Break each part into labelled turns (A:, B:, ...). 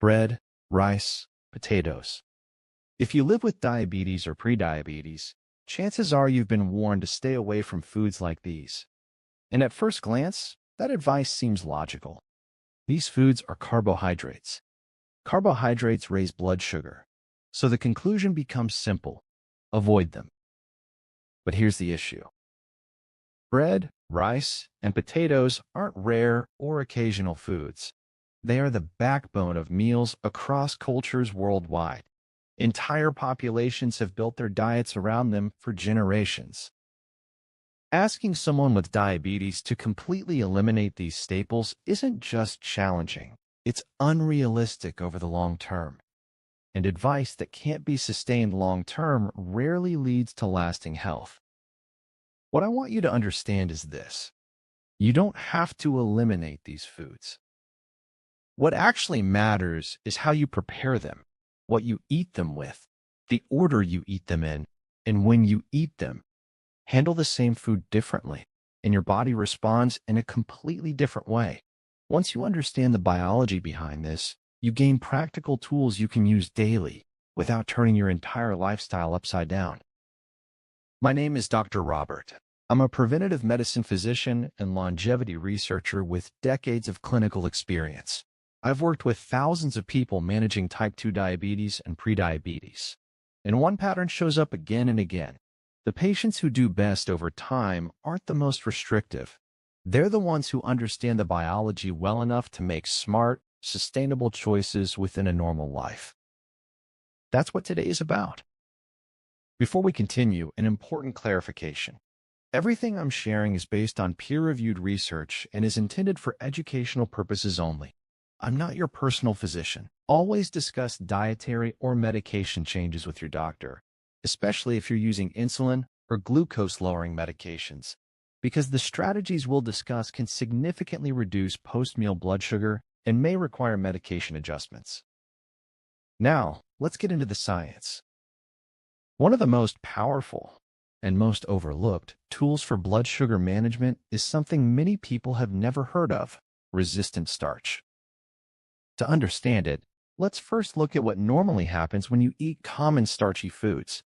A: bread, rice, potatoes. If you live with diabetes or prediabetes, chances are you've been warned to stay away from foods like these. And at first glance, that advice seems logical. These foods are carbohydrates. Carbohydrates raise blood sugar, so the conclusion becomes simple: avoid them. But here's the issue. Bread, rice, and potatoes aren't rare or occasional foods. They are the backbone of meals across cultures worldwide. Entire populations have built their diets around them for generations. Asking someone with diabetes to completely eliminate these staples isn't just challenging, it's unrealistic over the long term. And advice that can't be sustained long term rarely leads to lasting health. What I want you to understand is this: you don't have to eliminate these foods. What actually matters is how you prepare them, what you eat them with, the order you eat them in, and when you eat them. Handle the same food differently, and your body responds in a completely different way. Once you understand the biology behind this, you gain practical tools you can use daily without turning your entire lifestyle upside down. My name is Dr. Robert. I'm a preventative medicine physician and longevity researcher with decades of clinical experience. I've worked with thousands of people managing type 2 diabetes and prediabetes. And one pattern shows up again and again. The patients who do best over time aren't the most restrictive. They're the ones who understand the biology well enough to make smart, sustainable choices within a normal life. That's what today is about. Before we continue, an important clarification. Everything I'm sharing is based on peer-reviewed research and is intended for educational purposes only. I'm not your personal physician. Always discuss dietary or medication changes with your doctor, especially if you're using insulin or glucose-lowering medications, because the strategies we'll discuss can significantly reduce post-meal blood sugar and may require medication adjustments. Now, let's get into the science. One of the most powerful and most overlooked tools for blood sugar management is something many people have never heard of: resistant starch. To understand it, let's first look at what normally happens when you eat common starchy foods.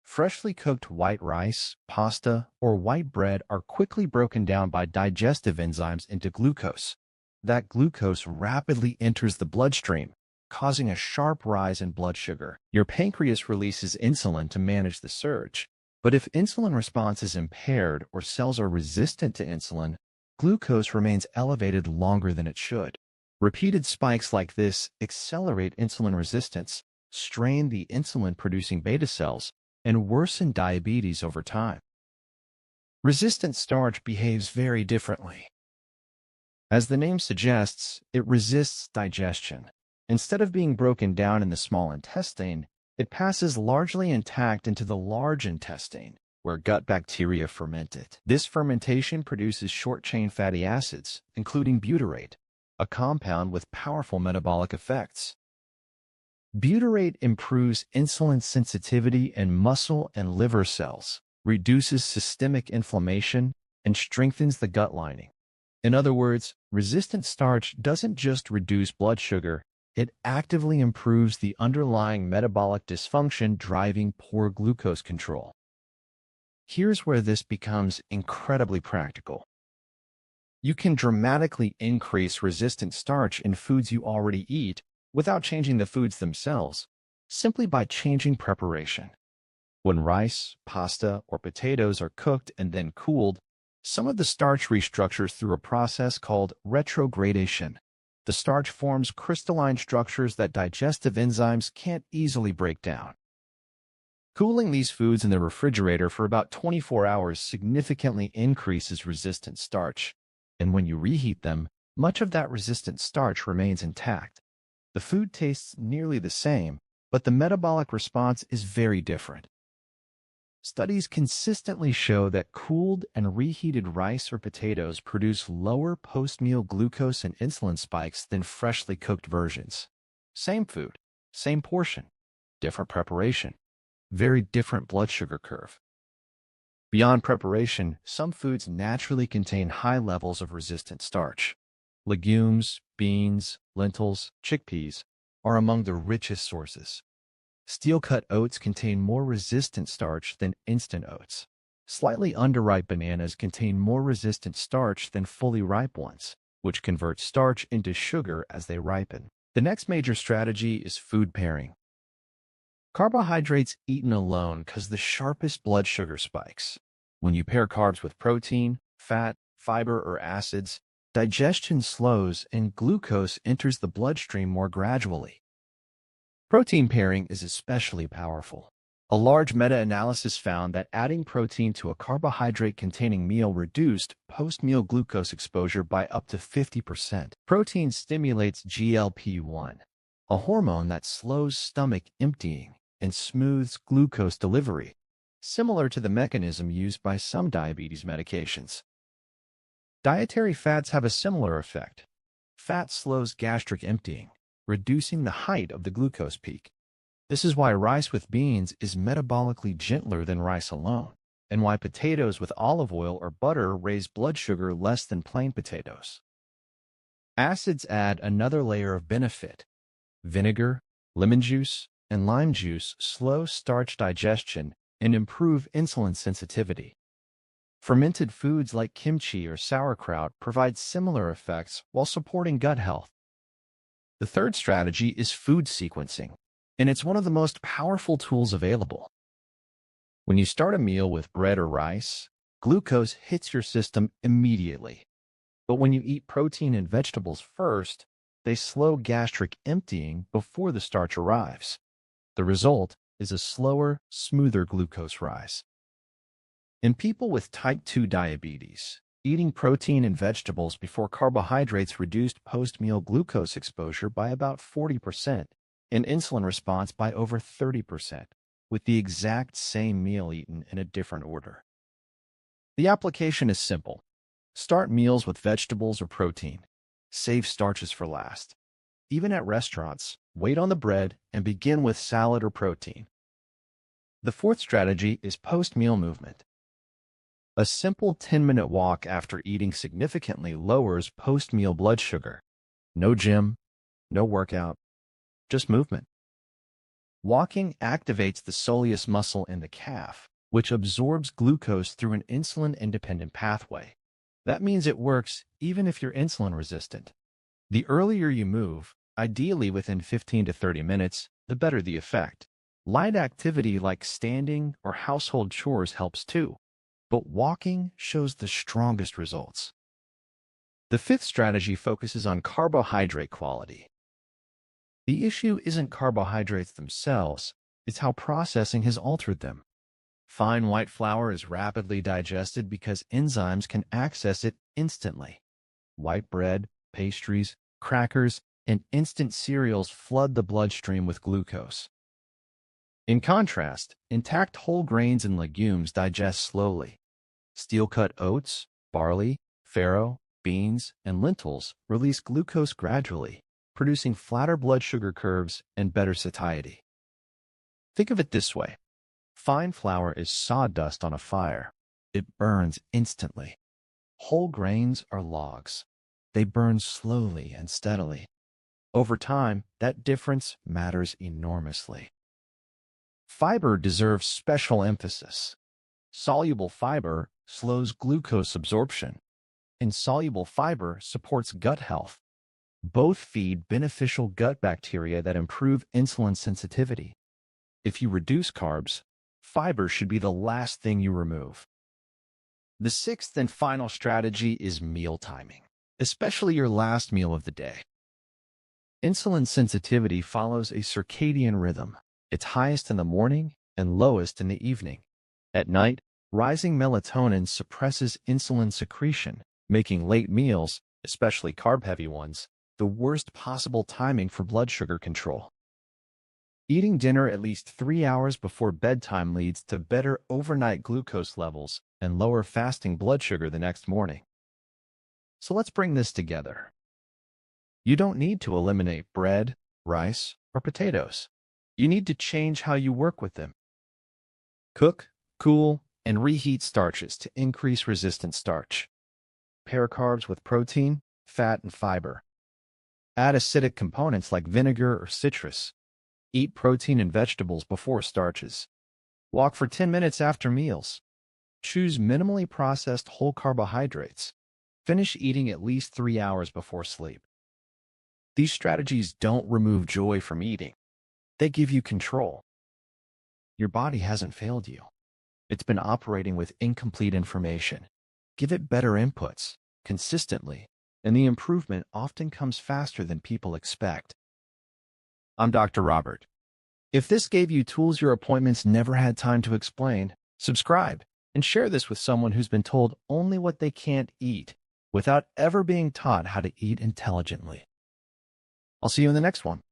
A: Freshly cooked white rice, pasta, or white bread are quickly broken down by digestive enzymes into glucose. That glucose rapidly enters the bloodstream, causing a sharp rise in blood sugar. Your pancreas releases insulin to manage the surge. But if insulin response is impaired or cells are resistant to insulin, glucose remains elevated longer than it should. Repeated spikes like this accelerate insulin resistance, strain the insulin-producing beta cells, and worsen diabetes over time. Resistant starch behaves very differently. As the name suggests, it resists digestion. Instead of being broken down in the small intestine, it passes largely intact into the large intestine, where gut bacteria ferment it. This fermentation produces short-chain fatty acids, including butyrate, a compound with powerful metabolic effects. Butyrate improves insulin sensitivity in muscle and liver cells, reduces systemic inflammation, and strengthens the gut lining. In other words, resistant starch doesn't just reduce blood sugar, it actively improves the underlying metabolic dysfunction driving poor glucose control. Here's where this becomes incredibly practical. You can dramatically increase resistant starch in foods you already eat without changing the foods themselves, simply by changing preparation. When rice, pasta, or potatoes are cooked and then cooled, some of the starch restructures through a process called retrogradation. The starch forms crystalline structures that digestive enzymes can't easily break down. Cooling these foods in the refrigerator for about 24 hours significantly increases resistant starch, and when you reheat them, much of that resistant starch remains intact. The food tastes nearly the same, but the metabolic response is very different. Studies consistently show that cooled and reheated rice or potatoes produce lower post-meal glucose and insulin spikes than freshly cooked versions. Same food, same portion, different preparation, very different blood sugar curve. Beyond preparation, some foods naturally contain high levels of resistant starch. Legumes, beans, lentils, chickpeas, are among the richest sources. Steel-cut oats contain more resistant starch than instant oats. Slightly underripe bananas contain more resistant starch than fully ripe ones, which converts starch into sugar as they ripen. The next major strategy is food pairing. Carbohydrates eaten alone cause the sharpest blood sugar spikes. When you pair carbs with protein, fat, fiber, or acids, digestion slows and glucose enters the bloodstream more gradually. Protein pairing is especially powerful. A large meta-analysis found that adding protein to a carbohydrate-containing meal reduced post-meal glucose exposure by up to 50%. Protein stimulates GLP-1, a hormone that slows stomach emptying and smooths glucose delivery, similar to the mechanism used by some diabetes medications. Dietary fats have a similar effect. Fat slows gastric emptying, reducing the height of the glucose peak. This is why rice with beans is metabolically gentler than rice alone, and why potatoes with olive oil or butter raise blood sugar less than plain potatoes. Acids add another layer of benefit. Vinegar, lemon juice, and lime juice slow starch digestion and improve insulin sensitivity. Fermented foods like kimchi or sauerkraut provide similar effects while supporting gut health. The third strategy is food sequencing, and it's one of the most powerful tools available. When you start a meal with bread or rice, glucose hits your system immediately. But when you eat protein and vegetables first, they slow gastric emptying before the starch arrives. The result is a slower, smoother glucose rise. In people with type 2 diabetes, eating protein and vegetables before carbohydrates reduced post-meal glucose exposure by about 40% and insulin response by over 30%, with the exact same meal eaten in a different order. The application is simple. Start meals with vegetables or protein. Save starches for last. Even at restaurants, wait on the bread and begin with salad or protein. The fourth strategy is post-meal movement. A simple 10-minute walk after eating significantly lowers post-meal blood sugar. No gym, no workout, just movement. Walking activates the soleus muscle in the calf, which absorbs glucose through an insulin-independent pathway. That means it works even if you're insulin resistant. The earlier you move, ideally within 15 to 30 minutes, the better the effect. Light activity like standing or household chores helps too, but walking shows the strongest results. The fifth strategy focuses on carbohydrate quality. The issue isn't carbohydrates themselves, it's how processing has altered them. Fine white flour is rapidly digested because enzymes can access it instantly. White bread, pastries, crackers, and instant cereals flood the bloodstream with glucose. In contrast, intact whole grains and legumes digest slowly. Steel-cut oats, barley, farro, beans, and lentils release glucose gradually, producing flatter blood sugar curves and better satiety. Think of it this way. Fine flour is sawdust on a fire. It burns instantly. Whole grains are logs. They burn slowly and steadily. Over time, that difference matters enormously. Fiber deserves special emphasis. Soluble fiber slows glucose absorption. Insoluble fiber supports gut health. Both feed beneficial gut bacteria that improve insulin sensitivity. If you reduce carbs, fiber should be the last thing you remove. The sixth and final strategy is meal timing, especially your last meal of the day. Insulin sensitivity follows a circadian rhythm. It's highest in the morning and lowest in the evening. At night, rising melatonin suppresses insulin secretion, making late meals, especially carb-heavy ones, the worst possible timing for blood sugar control. Eating dinner at least 3 hours before bedtime leads to better overnight glucose levels and lower fasting blood sugar the next morning. So let's bring this together. You don't need to eliminate bread, rice, or potatoes. You need to change how you work with them. Cook, cool, and reheat starches to increase resistant starch. Pair carbs with protein, fat, and fiber. Add acidic components like vinegar or citrus. Eat protein and vegetables before starches. Walk for 10 minutes after meals. Choose minimally processed whole carbohydrates. Finish eating at least 3 hours before sleep. These strategies don't remove joy from eating. They give you control. Your body hasn't failed you. It's been operating with incomplete information. Give it better inputs, consistently, and the improvement often comes faster than people expect. I'm Dr. Robert. If this gave you tools your appointments never had time to explain, subscribe and share this with someone who's been told only what they can't eat without ever being taught how to eat intelligently. I'll see you in the next one.